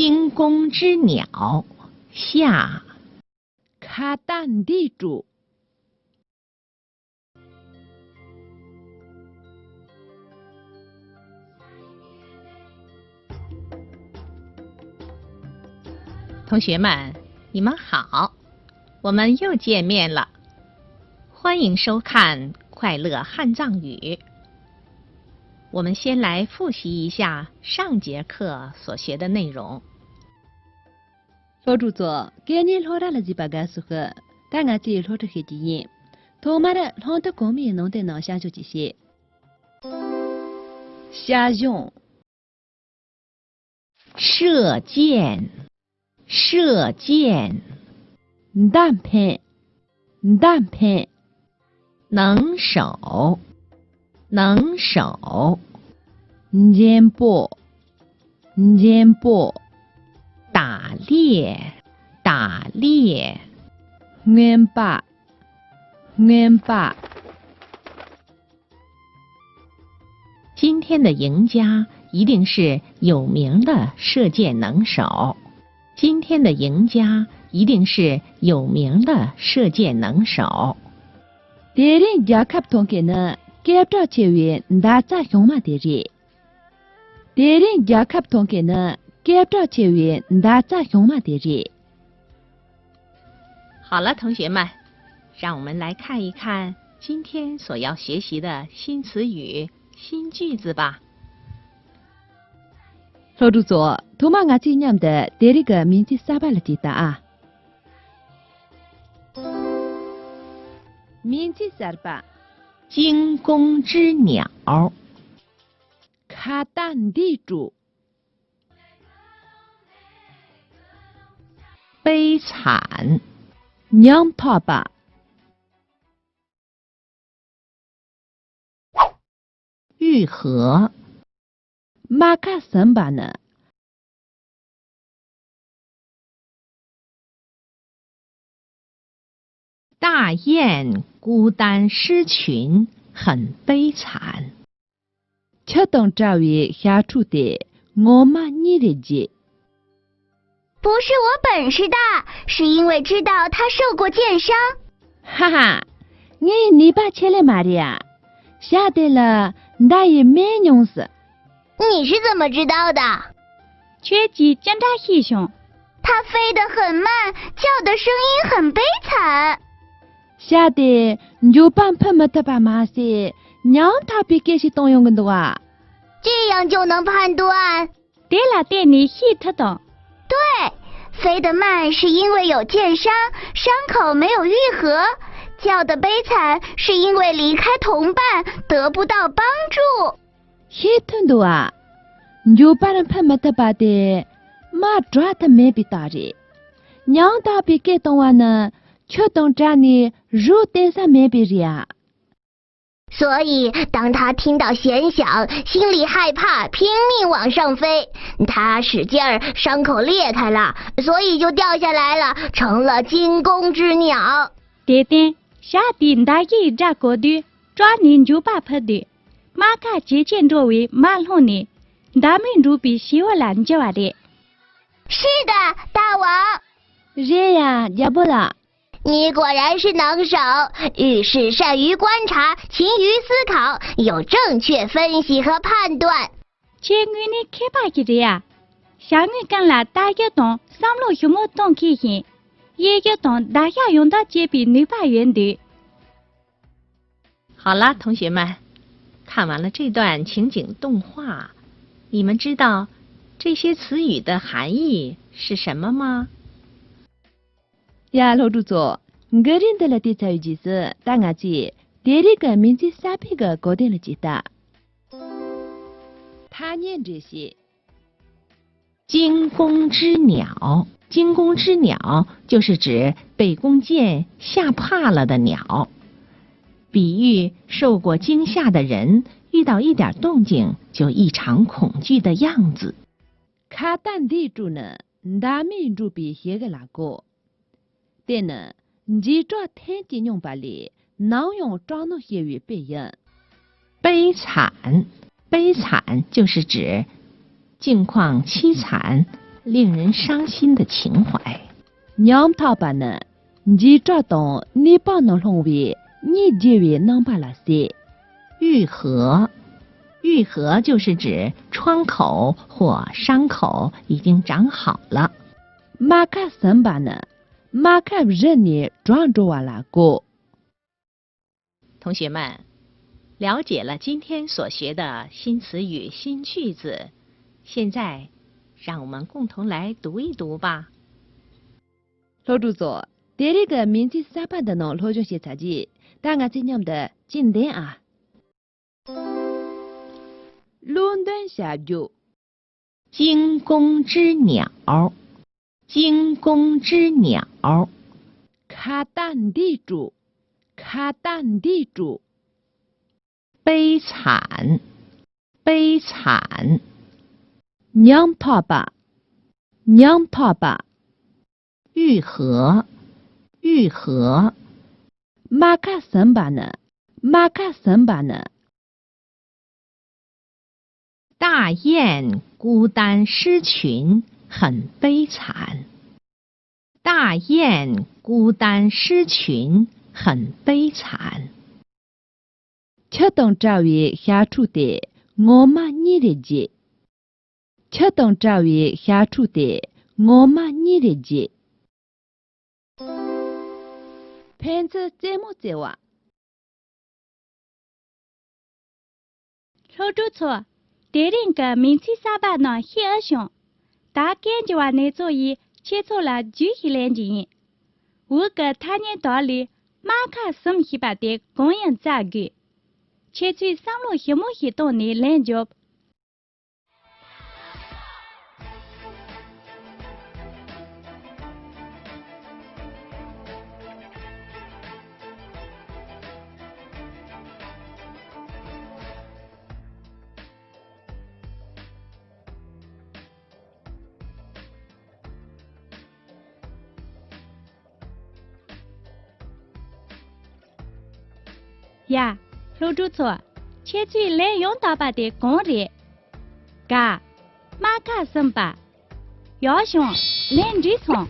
惊弓之鸟下。卡蛋地主。同学们，你们好，我们又见面了，欢迎收看快乐汉藏语。我们先来复习一下上节课所学的内容。老主座，今年老大了几把个时候，大家自己老着黑几年，头妈的老的公民弄得脑下就这些。下用射箭，射箭，弹片，弹片，能手，能手，肩膊，肩膊，打猎，打猎，眼巴，眼巴。今天的赢家一定是有名的射箭能手。今天的赢家一定是有名的射箭能手。别人家看不懂给呢，给不着钱元，大家用嘛的人。别人家看不懂给呢，给不着钱元，大家用嘛的人。好了，同学们，让我们来看一看今天所要学习的新词语、新句子吧。老主座，头妈俺今年的第二个名字啥巴了记得啊？名字啥巴？惊弓之鸟，卡蛋地主，悲惨，娘怕吧，愈合，马卡森吧呢？大雁孤单失群，很悲惨。吃东这位下厨的，我妈你的姐。不是我本事大，是因为知道他受过箭伤。哈哈，你把钱来买的呀？晓得了，那也没用死。你是怎么知道的？雀鸡将它黑熊，它飞得很慢，叫的声音很悲惨。晓得，你就帮朋友他把马些，让他别给些动用更多啊。这样就能判断。对了，对你黑特懂。对，飞得慢是因为有箭伤，伤口没有愈合；叫得悲惨是因为离开同伴，得不到帮助。黑特多啊，你就把人朋友他把的马抓他没被打的，让他别给动完呢。却懂这呢，肉带上没别人啊。所以，当他听到弦响，心里害怕，拼命往上飞。他使劲儿，伤口裂开了，所以就掉下来了，成了惊弓之鸟。对对，下地那一只狗的，抓你就把拍的，马卡接见作为马龙呢，咱们就比喜欢懒觉的。是的，大王。人呀，也不啦。你果然是能手，遇事善于观察，勤于思考，有正确分析和判断。前面你开把起的呀，下面跟了大家懂，三路什么懂开心，也就懂大家用到这边女把员的。好了，同学们，看完了这段情景动画，你们知道这些词语的含义是什么吗？呀，老主座，我认得了的词语就是，大家记，第二个名字啥皮个搞定了记得。他念这些。惊弓之鸟，惊弓之鸟就是指被弓箭吓怕了的鸟，比喻受过惊吓的人遇到一点动静就异常恐惧的样子。卡蛋地主呢，大民主比些个那个。但呢，你这太金用把里，能用装弄些于别人。悲惨，悲惨就是指境况凄惨、令人伤心的情怀。娘他把呢，你这东你帮能弄为，你结为能把那些。愈合，愈合就是指创口或伤口已经长好了。马卡森巴呢，马卡人呢装着完了过。同学们，了解了今天所学的新词语、新句子，现在让我们共同来读一读吧。老主座，这个名字三班的呢，老中些杂技，大家今年的经典啊。伦敦下酒，惊弓之鸟，惊弓之鸟，卡蛋地主，卡蛋地主，悲惨，悲惨，娘他吧，娘他吧，愈合，愈合，马卡森巴呢，马卡森巴呢。大雁孤单失群，很悲惨。大雁孤单失群，很悲惨。吃东这位下厨的，我妈你的姐。吃东这位下厨的，我妈你的姐。骗子怎么做啊？老主错。这人个名气三把呢，很二凶，大感觉话呢，所以切错了就一两斤。我个他年道理，马卡什一把的供应价格，切去上路一模一动的两脚。呀，老主错，切去来用到把的工人，嘎，马卡什巴，要凶，连着冲。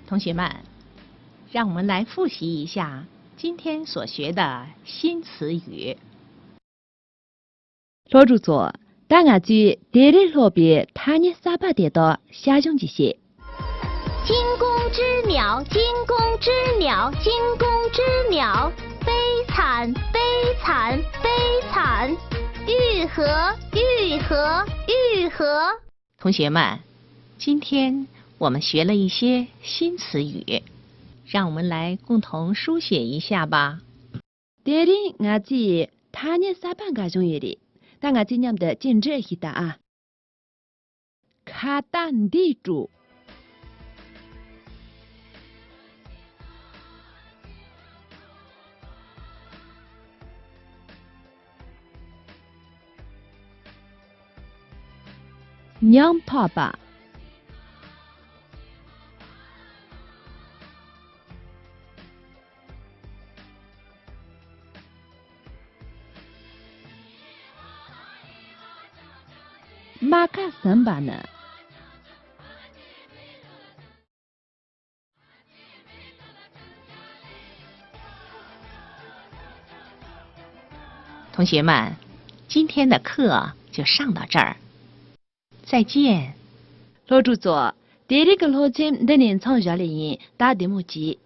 同学们，让我们来复习一下今天所学的新词语。老主座，大家就这里路边他年三把的到下种这些。惊弓之鸟，惊弓之鸟，惊弓之鸟，悲惨，悲惨，悲惨，愈合，愈合，愈合。同学们，今天我们学了一些新词语，让我们来共同书写一下吧。这里我记他年三把个中意的，大家今年的禁止一打啊。卡蛋地主。娘他吧，马卡森巴呢？同学们，今天的课就上到这儿。再见。老主座，这里个老钱的年长下来人打的木鸡。